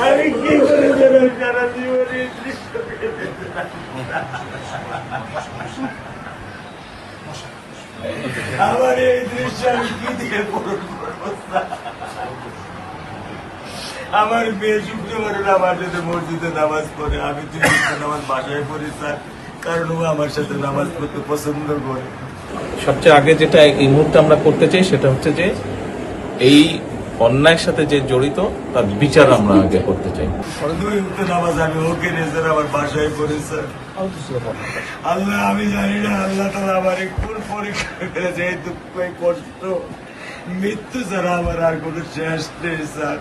আমি কি করে দেবেন সারা জীবনে আমার এই দৃশ্য আমি কি দিয়ে পূরণ করবো? আমার মেয়ে শুক্রবার আমার সাথে মসজিদে নামাজ পড়ে, আমি নামাজ বাসায় পড়ি স্যার, কারণ ও আমার সাথে নামাজ পড়তে পছন্দ করে। সবচেয়ে আগে যেটা এই মুহূর্তে আমরা করতে চাই সেটা হচ্ছে যে এই অন্যায়ের সাথে যে জড়িত তার বিচার আমরা আগে করতে চাই। নামাজ আমি ওকে নিয়ে স্যার আমার বাসায় পড়ি স্যার। আল্লাহ আমি জানি না আল্লাহ তাআলা আমার কোন পরীক্ষা করেছে, এই দুঃখ এই কষ্ট মৃত্যু ছাড়া আমার আর কোনো শেষ নেই স্যার,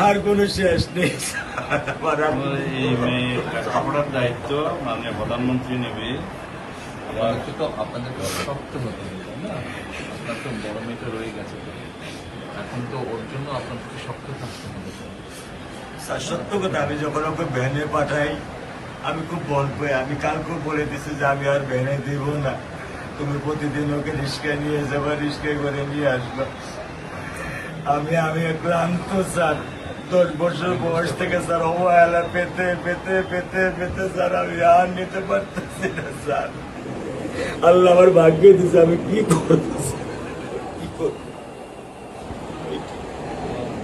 আর কোনো শেষ নেই স্যার। আপনার দায়িত্ব মাননীয় প্রধানমন্ত্রী নেবে, তো আপনাদেরকে শক্ত হতে হবে, তাই না? আপনার তো বড় মেয়েটা রয়ে গেছে, এখন তো ওর জন্য আপনাদেরকে শক্ত থাকতে হবে স্যার। সত্য কথা, আমি যখন ওকে ভ্যানে পাঠাই আমি খুব বল পাই। আমি কালকেও বলে দিচ্ছি যে আমি আর ভ্যানে দিব না, তুমি প্রতিদিন ওকে রিক্সায় নিয়ে যাবা, রিক্সায় করে নিয়ে আসবা। আমি ক্লান্ত স্যার, 10 বছর বয়স থেকে স্যার অবহেলা পেতে পেতে পেতে পেতে স্যার আমি আর নিতে পারতেছি না স্যার। আল্লাহ আমার ভাগ্য দিচ্ছে, আমি কি করবো কি করবো?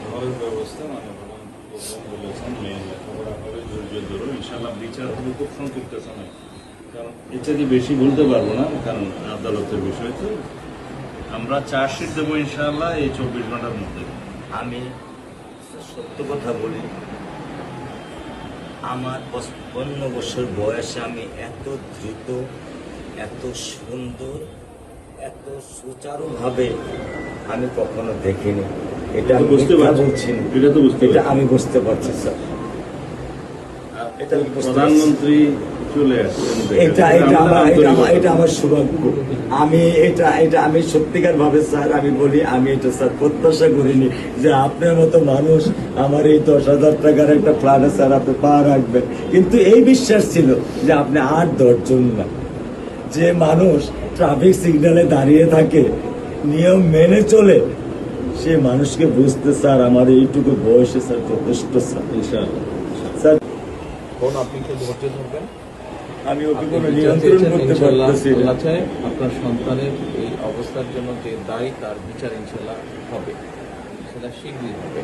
ঘরের ব্যবস্থা বলেছেন মেয়ে লেখাপড়া করে ধৈর্য ধরো, ইনশাল্লাহ বিচার হবে খুব সংক্ষিপ্ত সময়, কারণ এর থেকে বেশি বলতে পারবো না, কারণ আদালতের বিষয় তো। আমরা চার্জশিট দেবো ইনশাল্লাহ এই 24 ঘন্টার মধ্যে। আমি সত্য কথা বলি, আমার 55 বছর বয়সে আমি এত দ্রুত, এত সুন্দর, এত সুচারুভাবে আমি কখনো দেখিনি। এটা বুঝতে পারছি, এটা তো বুঝতে, এটা আমি বুঝতে পারছি স্যার। এটা প্রধানমন্ত্রী চলে আসছেন, এটা আমার সৌভাগ্য। আমি সত্যিকার ভাবে স্যার আমি বলি, আমি এটা স্যার প্রত্যাশা করিনি যে আপনার মতো মানুষ আমার এই 10,000 টাকার একটা ফ্ল্যাটে স্যার আপনি পা রাখবেন, কিন্তু এই বিশ্বাস ছিল যে আপনি 8-10 জন না, যে মানুষ ট্রাফিক সিগন্যালে দাঁড়িয়ে থাকে, নিয়ম মেনে চলে, সে মানুষকে বুঝতে স্যার আমার এইটুকু বয়সে স্যার যথেষ্ট স্যার। ইনশাআল্লাহ স্যার, আপনি কি ধৈর্য ধরবেন? আমি ওকে কোনো নিয়ন্ত্রণ করতে পারতেছি না। আপনার সন্তানের এই অবস্থার জন্য যে দায়ী তার বিচার ইনশাল্লাহ হবে, সেটা শীঘ্রই হবে।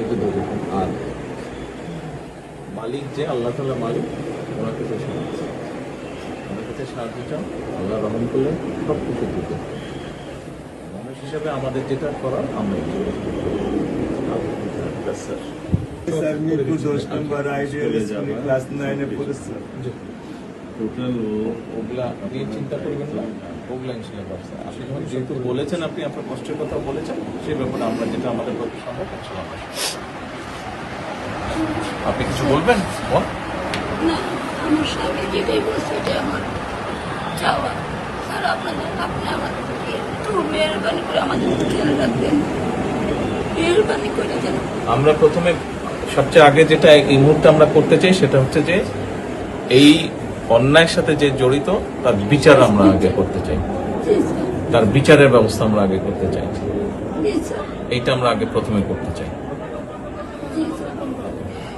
একটু ধৈর্য ধরুন। আর মালিক যে আল্লাহ তাআলা মালিক, ওনার কাছে সাহায্য, ওনার কাছে সাহায্য চাও, আল্লাহ রহম করলেন সব কিছু দিতে। মানুষ হিসাবে আমাদের যেটা করার আমরা স্যার মিরপুর 10 নম্বর আইডিয়াল স্কুলে ক্লাস 9 এ পড়ে স্যার। টোটাল ওগুলা নিয়ে চিন্তা করবেন না, ওগুলা ইনশাল্লাহ পারছে। আপনি যখন যেহেতু বলেছেন, আপনি আপনার কষ্টের কথা বলেছেন, সেই ব্যাপারে আমরা যেটা আমাদের পক্ষে সম্ভব ইনশাল্লাহ। আপনি কিছু বলবেন? বল। না, আমার স্বামী যেটাই বলছে এটাই আমার চাওয়া। স্যার আপনি আমাদেরকে একটু মেহরবানি করে আমাদের খেয়াল রাখবেন, মেহরবানি করে যেন। আমরা প্রথমে সবচেয়ে আগে যেটা এই মুহূর্তে আমরা করতে চাই সেটা হচ্ছে যে এই অন্যায়ের সাথে যে জড়িত তার বিচার আমরা আগে করতে চাই, তার বিচারের ব্যবস্থা আমরা আগে করতে চাই, এইটা আমরা আগে প্রথমে করতে চাই।